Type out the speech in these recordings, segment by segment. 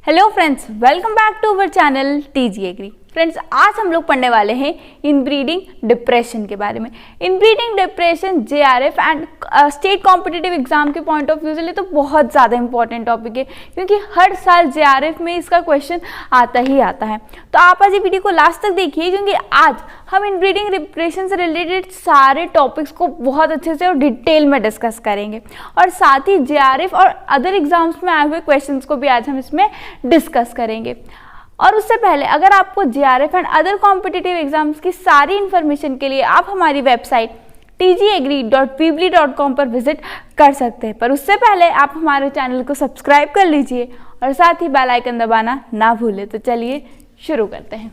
Hello friends, welcome back to our channel TG agri. Friends, आज हम लोग पढ़ने वाले हैं इनब्रीडिंग डिप्रेशन के बारे में। Inbreeding depression JRF and state competitive exam के पॉइंट ऑफ व्यू से लिए तो बहुत ज़्यादा इंपॉर्टेंट टॉपिक है, क्योंकि हर साल जेआरएफ में इसका क्वेश्चन आता ही आता है। तो आप आज ये वीडियो को लास्ट तक देखिए, क्योंकि आज हम इनब्रीडिंग डिप्रेशन से रिलेटेड सारे टॉपिक्स को बहुत अच्छे से और डिटेल में डिस्कस करेंगे, और साथ ही जेआरएफ और अदर एग्जाम्स में आए हुए क्वेश्चंस को भी आज हम इसमें डिस्कस करेंगे। और उससे पहले अगर आपको JRF and other competitive exams की सारी इन्फॉर्मेशन के लिए आप हमारी वेबसाइट tgagri.weebly.com पर विजिट कर सकते हैं, पर उससे पहले आप हमारे चैनल को सब्सक्राइब कर लीजिए और साथ ही बेल आइकन दबाना ना भूलें। तो चलिए शुरू करते हैं।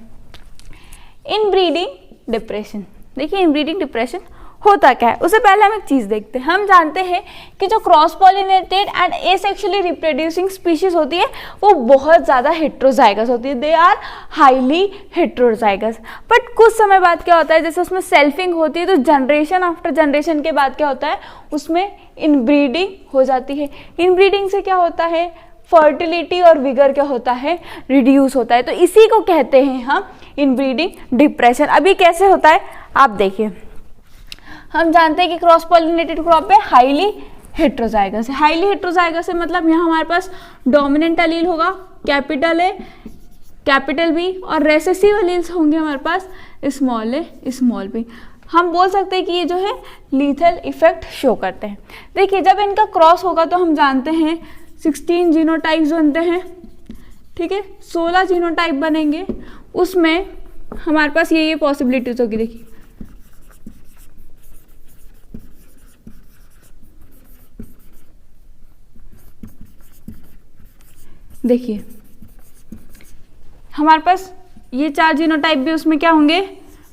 इनब्रीडिंग डिप्रेशन, देखिए इनब्रीडिंग डिप्रेशन होता क्या है उससे पहले हम एक चीज़ देखते हैं। हम जानते हैं कि जो cross pollinated and asexually reproducing species होती है वो बहुत ज़्यादा हेट्रोजाइगस होती है, they are highly heterozygous. But कुछ समय बाद क्या होता है, जैसे उसमें सेल्फिंग होती है तो जनरेशन आफ्टर जनरेशन के बाद क्या होता है, उसमें इनब्रीडिंग हो जाती है। इनब्रीडिंग से क्या होता है, फर्टिलिटी और विगर क्या होता है, रिड्यूस होता है। तो इसी को कहते हैं हम इनब्रीडिंग डिप्रेशन। अभी कैसे होता है आप देखिए, हम जानते हैं कि क्रॉस पॉलिनेटेड क्रॉप है हाईली हेट्रोजाइगस है। हाईली हेट्रोजाइगस है मतलब यहाँ हमारे पास डोमिनेंट अलील होगा, कैपिटल ए, कैपिटल बी, और रेसेसिव अलील्स होंगे हमारे पास स्मॉल ए, स्मॉल बी। हम बोल सकते हैं कि ये जो है लीथल इफेक्ट शो करते हैं। देखिए जब इनका क्रॉस होगा तो हम जानते हैं 16 जीनोटाइप्स बनते हैं, ठीक है, 16 जीनोटाइप बनेंगे। उसमें हमारे पास ये पॉसिबिलिटीज होगी। देखिए देखिए हमारे पास ये 4 जीनोटाइप भी उसमें क्या होंगे,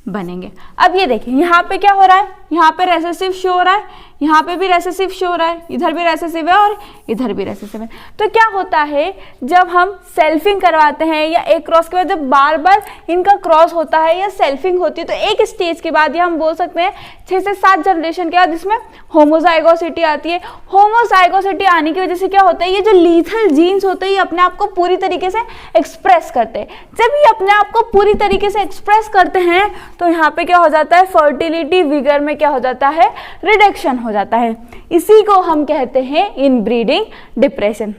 बनेंगे। अब ये देखिए यहाँ पे क्या हो रहा है, यहाँ पे रेसेसिव शो हो रहा है, यहाँ पे भी रेसेसिव शो हो रहा है, इधर भी रेसेसिव है और इधर भी रेसेसिव है। तो क्या होता है, जब हम सेल्फिंग करवाते हैं या एक क्रॉस के बाद जब बार बार इनका क्रॉस होता है या सेल्फिंग होती है, तो एक स्टेज के बाद या हम बोल सकते हैं 6 से 7 जनरेशन के बाद इसमें होमोजाइगोसिटी आती है। होमोजाइगोसिटी आने की वजह से क्या होता है, ये जो लीथल जीन्स होते हैं ये अपने आप को पूरी तरीके से एक्सप्रेस करते हैं। जब ये अपने आप को पूरी तरीके से एक्सप्रेस करते हैं तो यहाँ पे क्या हो जाता है, फर्टिलिटी विगर में क्या हो जाता है, रिडक्शन हो जाता है। इसी को हम कहते हैं इनब्रीडिंग डिप्रेशन।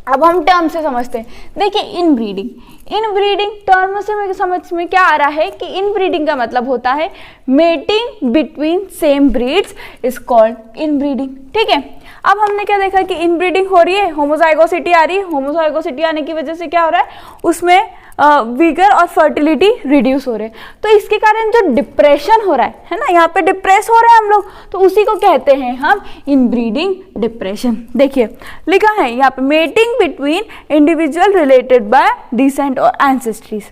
अब हम टर्म से समझते हैं। देखिए इनब्रीडिंग टर्म से मेरे समझ में क्या आ रहा है कि इनब्रीडिंग का मतलब होता है mating between same breeds is called inbreeding, ठीक है। अब हमने क्या देखा कि इनब्रीडिंग हो रही है, होमोजाइगोसिटी आ रही है, होमोजाइगोसिटी आने की वजह से क्या हो रहा है, उसमें विगर और फर्टिलिटी रिड्यूस हो रहे हैं। तो इसके कारण जो डिप्रेशन हो रहा है ना, यहाँ पे डिप्रेस हो रहे हैं हम लोग, तो उसी को कहते हैं हम इनब्रीडिंग डिप्रेशन। देखिए लिखा है यहाँ पे mating between individual related by decent और एंसेस्ट्रीज,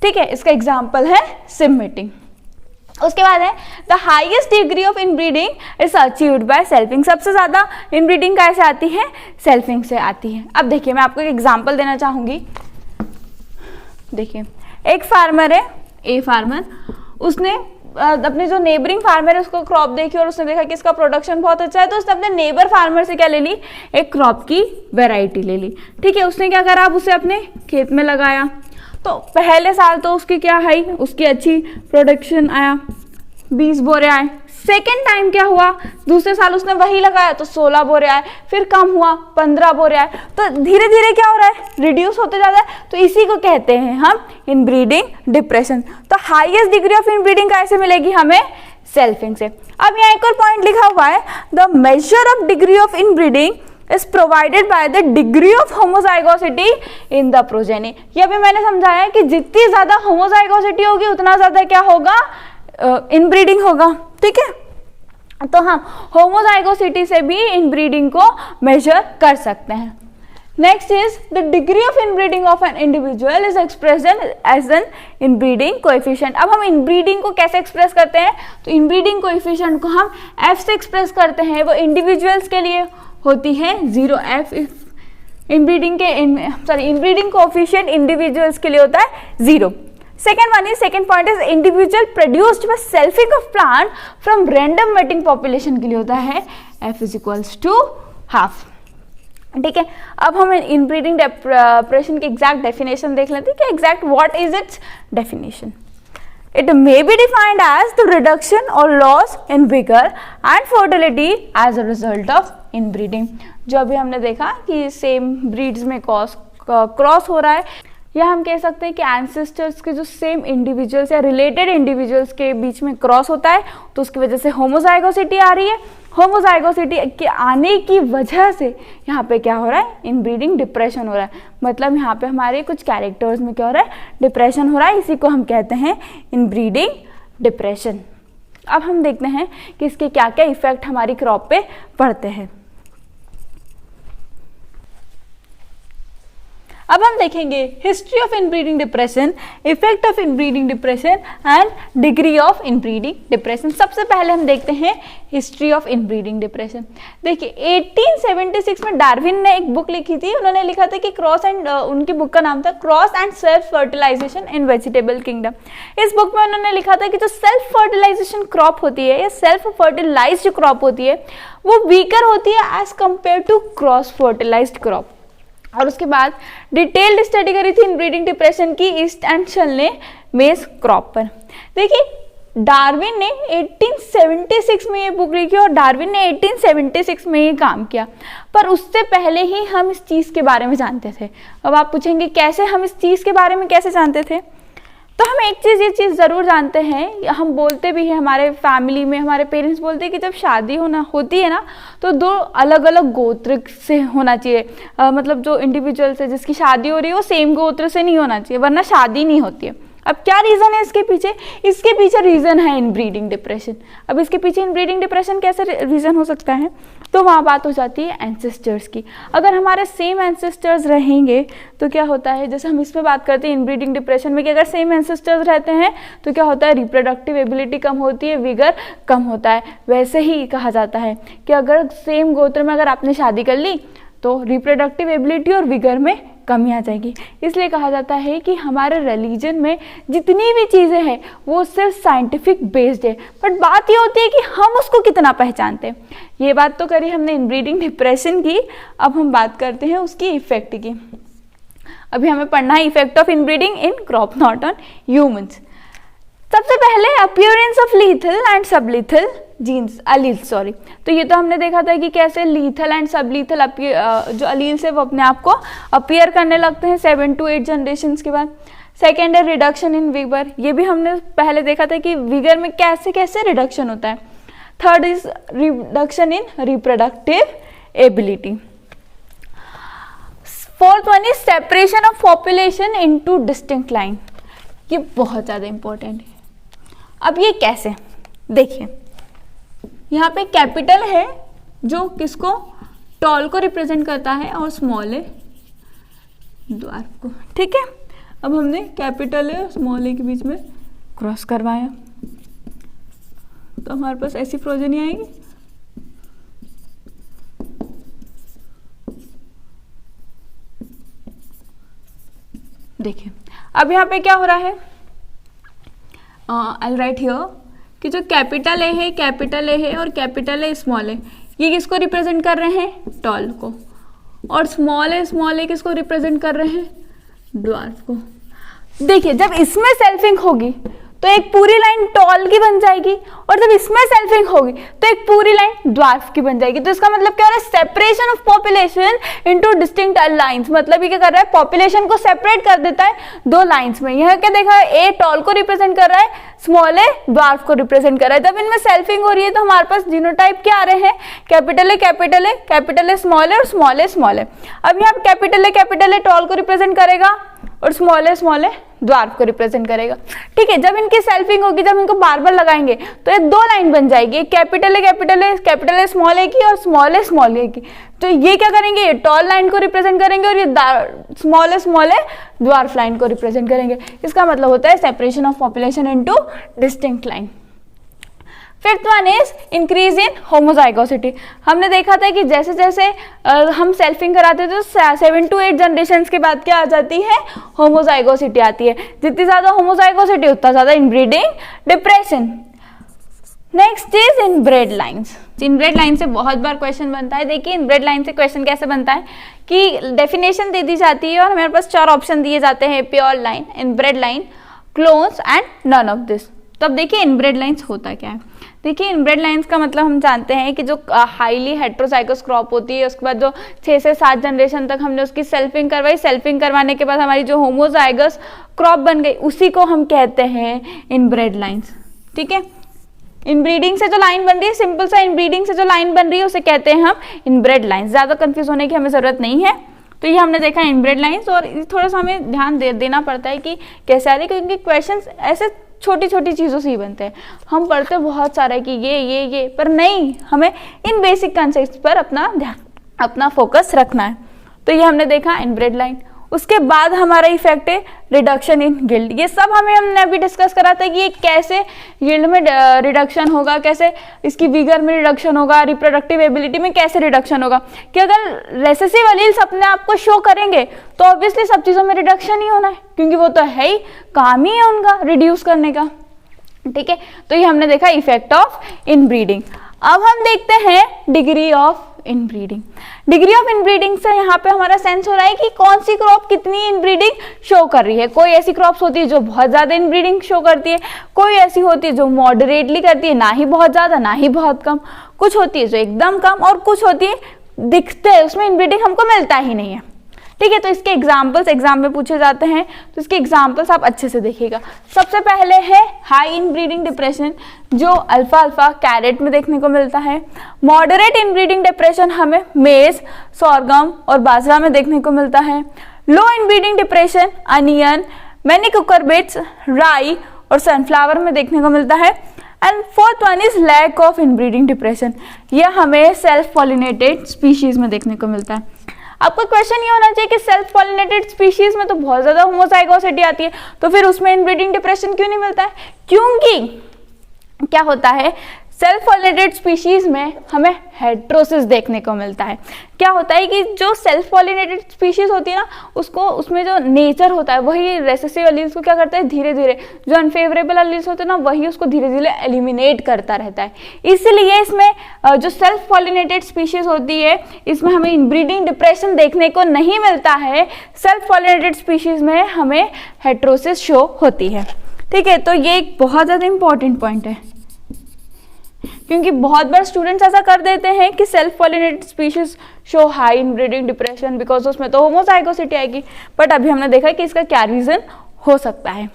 ठीक है। इसका एग्जाम्पल है सिमेटिंग। उसके बाद है the highest degree of inbreeding is achieved by selfing. सबसे ज्यादा इनब्रीडिंग कैसे आती है, सेल्फिंग से आती है। अब देखिए मैं आपको एक एग्जाम्पल देना चाहूंगी। देखिए एक फार्मर है, ए फार्मर, उसने अपने जो नेबरिंग फार्मर है उसको क्रॉप देखी और उसने देखा कि इसका प्रोडक्शन बहुत अच्छा है, तो उसने अपने नेबर फार्मर से क्या ले ली, एक क्रॉप की वैरायटी ले ली, ठीक है। उसने क्या करा, अब उसे अपने खेत में लगाया। तो पहले साल तो उसकी क्या है, उसकी अच्छी प्रोडक्शन आया, 20 बोरे आए। सेकेंड टाइम क्या हुआ, दूसरे साल उसने वही लगाया तो 16 बोरे आए, फिर कम हुआ 15 बोरे आए। तो धीरे धीरे क्या हो रहा है, रिड्यूस होते जा रहा है। तो इसी को कहते हैं हम इनब्रीडिंग डिप्रेशन। तो हाईएस्ट डिग्री ऑफ इनब्रीडिंग कैसे मिलेगी हमें, सेल्फिंग से। अब यहाँ एक और पॉइंट लिखा हुआ है, the measure of degree of inbreeding is provided by the degree of homozygosity in the progeny। ये भी मैंने समझाया कि जितनी ज्यादा होमोजाइगोसिटी होगी उतना ज्यादा क्या होगा, इनब्रीडिंग होगा, ठीक है। तो हम होमोजाइगोसिटी से भी इनब्रीडिंग को मेजर कर सकते हैं। Next is the degree of inbreeding of an individual is expressed as an inbreeding coefficient. अब हम इनब्रीडिंग को कैसे एक्सप्रेस करते हैं, तो इनब्रीडिंग कोएफिशिएंट को हम एफ से एक्सप्रेस करते हैं। वो इंडिविजुअल्स के लिए होती है 0 एफ, इनब्रीडिंग कोएफिशिएंट इंडिविजुअल्स के लिए होता है 0। Second point is individual produced by selfing of plant from random mating population के लिए होता है F is equals to half. ठीक है, अब हम इनब्रीडिंग डिप्रेशन की एग्जैक्ट डेफिनेशन देख लेते हैं कि exact what is its definition. It may be defined as the reduction or loss in vigor and fertility as a result of inbreeding. जो अभी हमने देखा कि सेम ब्रीड्स में क्रॉस हो रहा है, या हम कह सकते हैं कि एंसेस्टर्स के जो सेम इंडिविजुअल्स या रिलेटेड इंडिविजुअल्स के बीच में क्रॉस होता है, तो उसकी वजह से होमोजाइगोसिटी आ रही है. होमोजाइगोसिटी के आने की वजह से यहाँ पे क्या हो रहा है, इनब्रीडिंग डिप्रेशन हो रहा है. मतलब यहाँ पे हमारे कुछ कैरेक्टर्स में क्या हो रहा है, डिप्रेशन हो रहा है. इसी को हम कहते हैं इनब्रीडिंग डिप्रेशन. अब हम देखते हैं कि इसके क्या क्या इफेक्ट हमारी क्रॉप पे पड़ते हैं. अब हम देखेंगे history of inbreeding depression, effect of inbreeding depression and degree of inbreeding depression. सबसे पहले हम देखते हैं हिस्ट्री ऑफ इनब्रीडिंग डिप्रेशन. देखिए 1876 में डार्विन ने एक बुक लिखी थी. उन्होंने लिखा था कि क्रॉस एंड, उनकी बुक का नाम था cross and self fertilisation in vegetable kingdom. इस बुक में उन्होंने लिखा था कि जो सेल्फ फर्टिलाइजेशन क्रॉप होती है या सेल्फ फर्टिलाइज्ड क्रॉप होती है वो वीकर होती है as compare to cross fertilised crop. और उसके बाद डिटेल्ड स्टडी करी थी इनब्रीडिंग डिप्रेशन की ईस्ट एंड शन ने मेज क्रॉप पर. देखिए डार्विन ने 1876 में ये बुक लिखी और डार्विन ने 1876 में ये काम किया, पर उससे पहले ही हम इस चीज़ के बारे में जानते थे. अब आप पूछेंगे कैसे हम इस चीज़ के बारे में कैसे जानते थे, तो हम एक चीज़, ये चीज़ ज़रूर जानते हैं, हम बोलते भी हैं, हमारे फैमिली में हमारे पेरेंट्स बोलते हैं कि जब शादी होती है ना तो दो अलग अलग गोत्र से होना चाहिए. मतलब जो इंडिविजुअल से जिसकी शादी हो रही है वो सेम गोत्र से नहीं होना चाहिए, वरना शादी नहीं होती है. अब क्या रीज़न है इसके पीछे? इसके पीछे रीज़न है इनब्रीडिंग डिप्रेशन. अब इसके पीछे इनब्रीडिंग डिप्रेशन कैसे रीज़न हो सकता है, तो वहाँ बात हो जाती है एंसेस्टर्स की. अगर हमारे सेम एंसेस्टर्स रहेंगे तो क्या होता है, जैसे हम इसमें बात करते हैं इनब्रीडिंग डिप्रेशन में कि अगर सेम एंसेस्टर्स रहते हैं तो क्या होता है, रिप्रोडक्टिव एबिलिटी कम होती है, विगर कम होता है. वैसे ही कहा जाता है कि अगर सेम गोत्र में अगर आपने शादी कर ली तो रिप्रोडक्टिव एबिलिटी और विगर में कमी आ जाएगी. इसलिए कहा जाता है कि हमारे रिलीजन में जितनी भी चीज़ें हैं वो सिर्फ साइंटिफिक बेस्ड है, बट बात ये होती है कि हम उसको कितना पहचानते हैं. ये बात तो करी हमने इनब्रीडिंग डिप्रेशन की. अब हम बात करते हैं उसकी इफेक्ट की. अभी हमें पढ़ना है effect of inbreeding in crop, not on humans. सबसे पहले appearance of lethal and sublethal genes, alleles sorry. तो ये तो हमने देखा था कि कैसे लीथल एंड सबलीथल जो अलील्स है वो अपने आप को अपीयर करने लगते हैं 7 to 8 जनरेशन के बाद. सेकेंड है रिडक्शन इन विगर. ये भी हमने पहले देखा था कि विगर में कैसे कैसे रिडक्शन होता है. Third is reduction in reproductive ability. Fourth one is separation of population into distinct line. ये बहुत ज़्यादा इंपॉर्टेंट है. अब ये कैसे, देखिए यहाँ पे कैपिटल है जो किसको, टॉल को रिप्रेजेंट करता है, और स्मॉल है ड्वार्फ को. ठीक है, अब हमने कैपिटल है और स्मॉल है के बीच में क्रॉस करवाया तो हमारे पास ऐसी प्रोजेनी आएगी. देखिए अब यहाँ पे क्या हो रहा है, आई राइट हियर कि जो कैपिटल ए है और कैपिटल ए स्मॉल है, ये किसको रिप्रेजेंट कर रहे हैं, टॉल को, और स्मॉल ए किसको रिप्रेजेंट कर रहे हैं, ड्वार्फ को. देखिए जब इसमें सेल्फिंग होगी तो एक पूरी लाइन टॉल की बन जाएगी, और जब इसमें सेल्फिंग होगी तो एक पूरी लाइन ड्वार्फ की बन जाएगी. तो इसका मतलब क्या हो रहा है, separation of population into distinct lines. मतलब ये क्या कर रहा है, पॉपुलेशन को सेपरेट कर देता है दो लाइंस में. यह क्या देखा है, ए टॉल को रिप्रेजेंट कर रहा है, स्मॉल ए ड्वार्फ को रिप्रेजेंट कर रहा है. जब इनमें सेल्फिंग हो रही है तो हमारे पास जीनोटाइप क्या आ रहे हैं, कैपिटल ए स्मॉल ए और स्मॉल ए. अब यहाँ कैपिटल ए टॉल को रिप्रेजेंट करेगा और स्मॉल ए ड्वार्फ को रिप्रेजेंट करेगा. ठीक है, जब इनकी सेल्फिंग होगी, जब इनको बार बार लगाएंगे तो ये दो लाइन बन जाएगी, कैपिटल ए स्मॉल ए की और स्मॉल ए की. तो ये क्या करेंगे, ये टॉल लाइन को रिप्रेजेंट करेंगे और ये स्मॉल ए ड्वार्फ लाइन को रिप्रेजेंट करेंगे. इसका मतलब होता है separation of population into distinct line. Fifth one is increase in homozygosity. हमने देखा था कि जैसे जैसे हम सेल्फिंग कराते थे तो 7 to 8 जनरेशन के बाद क्या आ जाती है, होमोजाइगोसिटी आती है. जितनी ज़्यादा होमोजाइगोसिटी उतना ज़्यादा inbreeding depression. Next is inbred lines. Inbred line से बहुत बार क्वेश्चन बनता है। देखिए इनब्रेड लाइन से क्वेश्चन कैसे बनता है कि डेफिनेशन दे दी जाती है और हमारे पास 4 ऑप्शन दिए जाते हैं, pure line, inbred line, clones and none of this. तो अब देखिए इनब्रेड लाइंस होता क्या है। देखिए इनब्रेड लाइंस का मतलब हम जानते हैं कि जो हाईली हेट्रोजाइगस क्रॉप होती है, उसके बाद जो 6 से 7 जनरेशन तक हमने उसकी सेल्फिंग करवाई, सेल्फिंग करवाने के बाद हमारी जो होमोजाइगस क्रॉप बन गई, उसी को हम कहते हैं इनब्रेड लाइंस। ठीक है, इनब्रीडिंग से जो लाइन बन रही है, सिंपल सा इनब्रीडिंग से जो लाइन बन रही है उसे कहते हैं हम इनब्रेड लाइंस। ज्यादा कंफ्यूज होने की हमें जरूरत नहीं है। तो ये हमने देखा इनब्रेड लाइंस, और थोड़ा सा हमें ध्यान देना पड़ता है कि कैसे आ रही है, क्योंकि क्वेश्चन ऐसे छोटी छोटी चीज़ों से ही बनते हैं। हम पढ़ते बहुत सारा है कि ये पर नहीं, हमें इन बेसिक कॉन्सेप्ट्स पर अपना फोकस रखना है। तो ये हमने देखा इनब्रेड लाइन। उसके बाद हमारा इफेक्ट है रिडक्शन इन यील्ड। ये सब हमने अभी डिस्कस करा था कि ये कैसे यील्ड में रिडक्शन होगा, कैसे इसकी विगर में रिडक्शन होगा, रिप्रोडक्टिव एबिलिटी में कैसे रिडक्शन होगा। कि अगर रेसेसिव एलील्स अपने आप को शो करेंगे तो ऑब्वियसली सब चीज़ों में रिडक्शन ही होना है, क्योंकि वो तो है ही, काम ही है उनका रिड्यूस करने का। ठीक है, तो ये हमने देखा इफेक्ट ऑफ इनब्रीडिंग। अब हम देखते हैं degree of inbreeding. Degree of inbreeding से यहाँ पे हमारा सेंस हो रहा है कि कौन सी क्रॉप कितनी इनब्रीडिंग शो कर रही है। कोई ऐसी क्रॉप्स होती है जो बहुत ज्यादा इनब्रीडिंग शो करती है, कोई ऐसी होती है जो मॉडरेटली करती है, ना ही बहुत ज्यादा ना ही बहुत कम, कुछ होती है जो एकदम कम, और कुछ होती है दिखते हैं उसमें इनब्रीडिंग हमको मिलता ही नहीं है। ठीक है, तो इसके एग्जाम्पल्स एग्जाम में पूछे जाते हैं, तो इसके एग्जाम्पल्स आप अच्छे से देखिएगा। सबसे पहले है हाई इनब्रीडिंग डिप्रेशन, जो अल्फा अल्फा कैरेट में देखने को मिलता है। मॉडरेट इनब्रीडिंग डिप्रेशन हमें मेज, सोरगम और बाजरा में देखने को मिलता है। Low inbreeding depression onion, many cucurbits, राई और सनफ्लावर में देखने को मिलता है। And fourth one is lack of inbreeding depression, यह हमें सेल्फ पॉलिनेटेड स्पीशीज में देखने को मिलता है। आपका क्वेश्चन ये होना चाहिए कि सेल्फ पॉलिनेटेड स्पीशीज में तो बहुत ज्यादा होमोजाइगोसिटी आती है, तो फिर उसमें इनब्रीडिंग डिप्रेशन क्यों नहीं मिलता है? क्योंकि क्या होता है, सेल्फ पॉलिनेटेड स्पीशीज में हमें हेट्रोसिस देखने को मिलता है। क्या होता है कि जो सेल्फ पॉलिनेटेड स्पीशीज होती है ना, उसको उसमें जो नेचर होता है वही रेसेसिव एलील्स को क्या करता है, धीरे धीरे जो अनफेवरेबल एलील्स होते हैं ना, वही उसको धीरे धीरे एलिमिनेट करता रहता है। इसलिए इसमें जो सेल्फ पॉलिनेटेड स्पीशीज होती है, इसमें हमें इनब्रीडिंग डिप्रेशन देखने को नहीं मिलता है। सेल्फ पॉलिनेटेड स्पीशीज में हमें हेट्रोसिस शो होती है। ठीक है, तो ये एक बहुत ज्यादा इंपॉर्टेंट पॉइंट है, क्योंकि बहुत बार स्टूडेंट्स ऐसा कर देते हैं कि self pollinated species show high inbreeding depression because उसमें तो होमोजाइगोसिटी आएगी। बट अभी हमने देखा कि इसका क्या रीजन हो सकता है।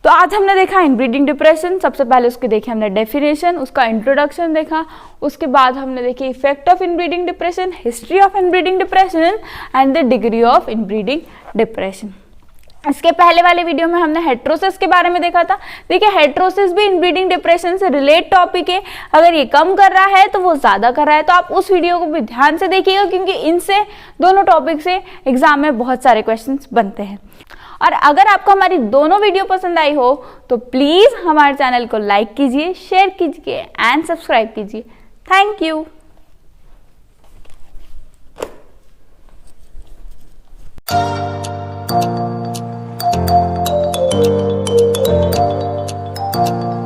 तो आज हमने देखा इनब्रीडिंग डिप्रेशन। सबसे पहले उसकी देखी हमने डेफिनेशन, उसका इंट्रोडक्शन देखा, उसके बाद हमने देखी effect of inbreeding depression, history of inbreeding depression and the degree of inbreeding depression. इसके पहले वाले वीडियो में हमने हेट्रोसिस के बारे में देखा था। देखिए हेट्रोसिस भी इनब्रीडिंग डिप्रेशन से रिलेट टॉपिक है। अगर ये कम कर रहा है तो वो ज्यादा कर रहा है, तो आप उस वीडियो को भी ध्यान से देखिएगा, क्योंकि इनसे दोनों टॉपिक से एग्जाम में बहुत सारे क्वेश्चंस बनते हैं। और अगर आपको हमारी दोनों वीडियो पसंद आई हो तो प्लीज हमारे चैनल को लाइक कीजिए, शेयर कीजिए एंड सब्सक्राइब कीजिए। Thank you. Thank you.